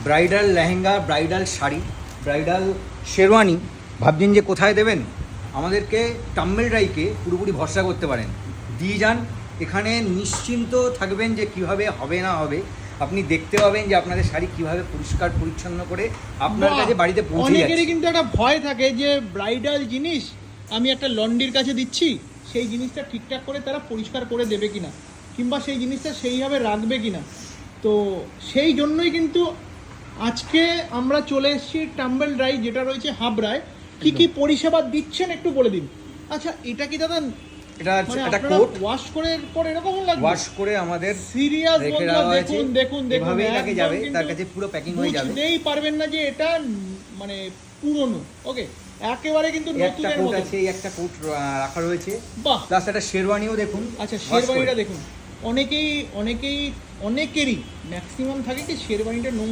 Bridal lehenga, bridal sari, bridal sherwani ভাবছেন যে কোথায় দেবেন, আমাদেরকে টাম্বেল ড্রাইকে পুরোপুরি ভরসা করতে পারেন, দিয়ে যান। এখানে নিশ্চিন্ত থাকবেন যে কিভাবে হবে না হবে, আপনি দেখতে পাবেন যে আপনাদের শাড়ি কিভাবে পরিষ্কার পরিচ্ছন্ন করে আপনার কাছে বাড়িতে পৌঁছে যাচ্ছে। অনেকেরই কিন্তু একটা ভয় থাকে যে ব্রাইডাল জিনিস আমি একটা লন্ড্রির কাছে দিচ্ছি, সেই জিনিসটা ঠিকঠাক করে তারা পরিষ্কার করে দেবে কিনা, কিংবা সেই জিনিসটা সেইভাবে রাখবে কিনা। তো সেই জন্যই কিন্তু আজকে আমরা চলে এসেছি টাম্বেল ড্রাই, যেটা রয়েছে হাবড়ায়। কি কি পরিষেবা দিচ্ছেন একটু বলে দিন। আচ্ছা, এটা কি দাদা এটা মানে একটা আপনারা কোট ওয়াশ করে পরে এরকম লাগবে? ওয়াশ করে আমাদের সিরিয়াস রেখে বন্ধুরা, দেওয়া হয়েছে, দেখুন দেখুন দেখুন, এভাবেই তাকে একদম যাবে, কিন্তু তার কাছে পুরো প্যাকিং হয়ে যাবে। বুঝতেই পারবেন না যে এটা মানে পুরনো। ওকে, একেবারে কিন্তু এই একটা নতুনের কোট মতো। আছে, এই একটা কোট রাখা রয়েছে, বাহ। প্লাস একটা শেরওয়ানিও দেখুন। আচ্ছা, wash করে। শেরবানিটা দেখুন। অনেকেরই ম্যাক্সিমাম থাকে কি শেরবানিটা নোংরা